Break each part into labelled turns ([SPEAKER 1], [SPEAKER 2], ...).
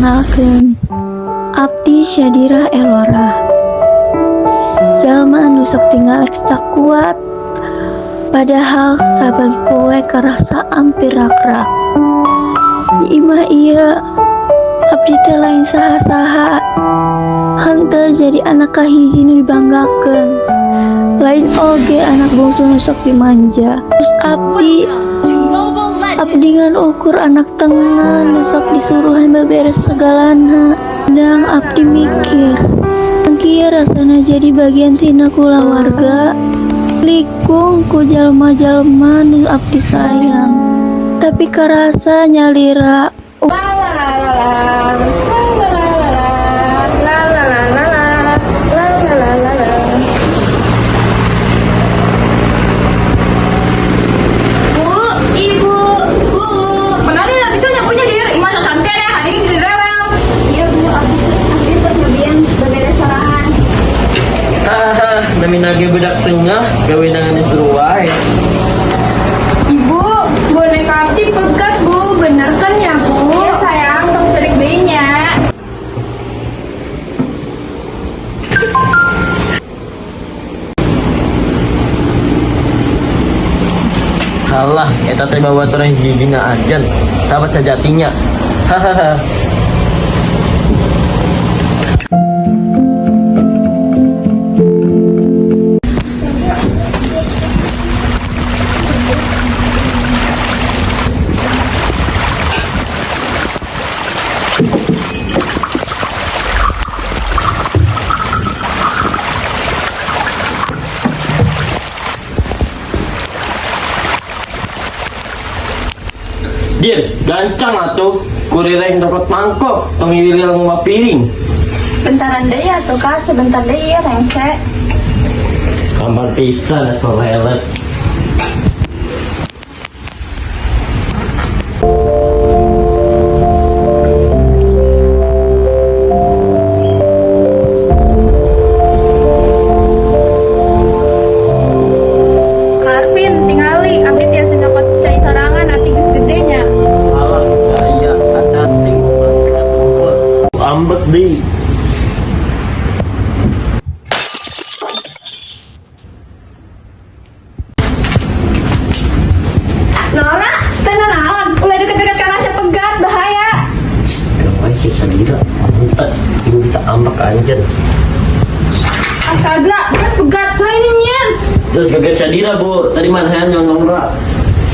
[SPEAKER 1] Perkenalkan, Abdi Syadira Elora. Jalma anu sok tinggal eksak kuat, padahal saban poe karasa ampir rak-rak. Di imah iya, Abdi teh lain saha-saha, henteu jadi anak kahiji nu dibanggakeun. Lain oge anak bungsu nu sok dimanja. Terus Abdi ngan ukur anak tengah nu sok disuruh beberes segalana. Kadang Abdi mikir, kieu rasana jadi bagian tina kulawarga, likung ku jalma-jalma nu Abdi sayang. Tapi karasa nyalira
[SPEAKER 2] nage budak tengah gawe nangan disuruh wae.
[SPEAKER 3] Ibu, boneka Abdi pegat bu, bener kan ya bu? Iya sayang, tong cerik bayinya.
[SPEAKER 2] Halah, eta teh bawa turun hiji-hijina ajan, sahabat sejatinya. Hahaha. Dir, gancang atuh, kurireng dapat mangkok, tong ilil ngomong piring.
[SPEAKER 3] Bentaran deh ya tuh kak, sebentar deh ya rengse.
[SPEAKER 2] Kamar pisan asal lelet. Ambek deh.
[SPEAKER 3] Nora, tenang naon, udah deket-deket Kang Acep pegat, bahaya.
[SPEAKER 2] Gawai si Syadira, mumpet, ibu bisa ambek anjen.
[SPEAKER 3] Astaga, bekas pegat, saya ini nyian.
[SPEAKER 2] Terus gagal Syadira bu, tadi mana nyonong rak?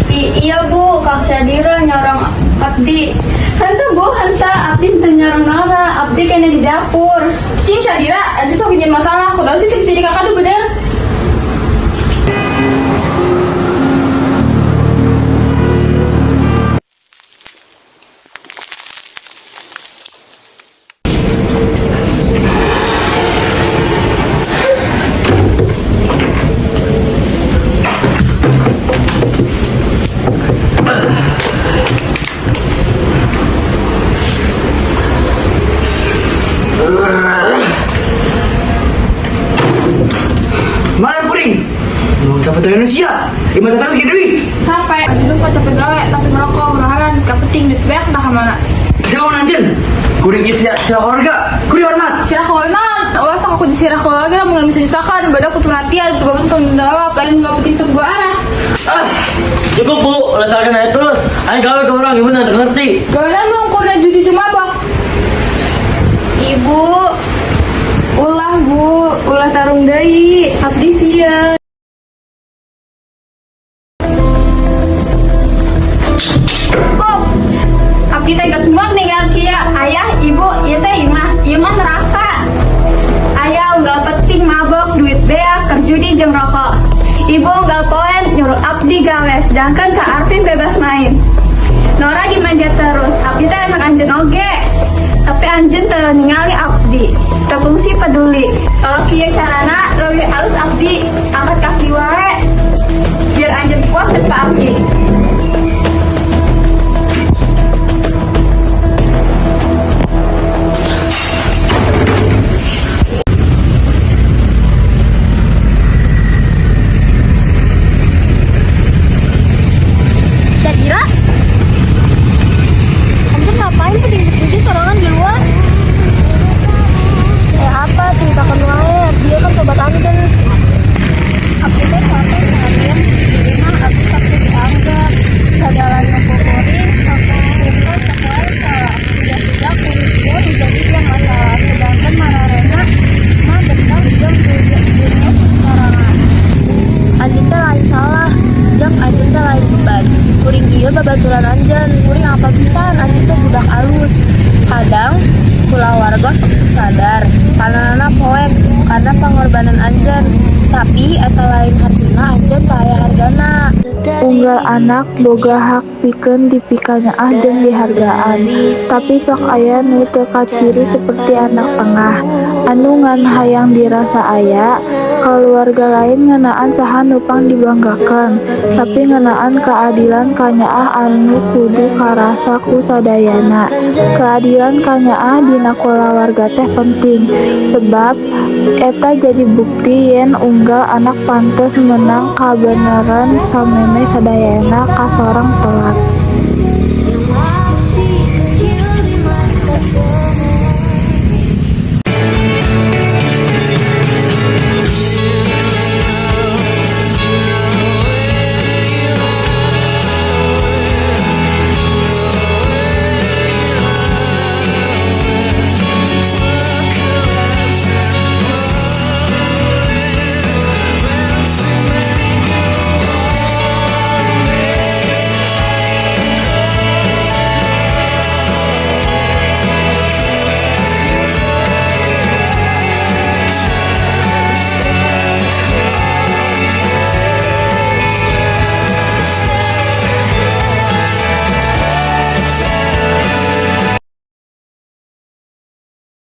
[SPEAKER 3] Iya bu, Kang Syadira nyorong Abdi. Hanta bu, hanta Abdi teu nyorong Nora, Abdi kayaknya di dapur. Cing Syadira, aja sok ingin masalah, aku tahu sih bisa jadi kakak tuh bener.
[SPEAKER 4] Mana puring? Lu capek tuh Indonesia. Gimana tahu gitu?
[SPEAKER 3] Capek, aduh kok capek gawe, tapi merokok, murahan, gak penting, duit banyak entah kemana.
[SPEAKER 4] Jangan anjen. Kuring sila keluarga, kuring hormat.
[SPEAKER 3] Sirah kolman, awas aku di sirah kol lagi lah, nggak bisa disahkan, badak aku tuh latihan, tuh bangun tanggung jawab, lain nggak penting tuh gua arah.
[SPEAKER 2] Cukup bu, lesalkan aja terus. Ayo gawe ke orang, ibu nanti ngerti.
[SPEAKER 3] Gawean lu ukurnya judi cuma bak. Ibu, ulah tarung deui, Abdi sia. Abdi teh geus muak ninggal kieu. Ayah, ibu, ieu teh imah neraka. Ayah unggal penting mabok, duit beak, kerjudi jeung rokok. Ibu unggal poen nyuruh Abdi gawe, sedangkan Kak Arvin bebas main. Nora dimanja terus, Abdi teh emang anjeun oge. Tapi anjeun teu ningali Abdi, teu fungsi peduli. Kalau kieu carana leuwih alus Abdi angkat kaki wae. Biar anjeun puas tanpa Abdi. Syadira? Anjeun ngapain tuh di sorangan di luar?
[SPEAKER 5] Tapi eta lain hartina anjeun teu aya hargana.
[SPEAKER 1] Unggal anak boga hak pikeun dipikanya jeung dihargaan, tapi sok aya nu teu kaciri seperti anak tengah anu ngan hayang dirasa aya, keluarga lain ngeunaan saha nupang dibanggakeun, tapi ngeunaan keadilan kanyaah anu kudu karasa ku sadayana. Keadilan kanyaah dina kulawarga teh penting, sebab eta jadi bukti yen unggal anak pantes menang kabeneran sameme sadayana kasorang telat.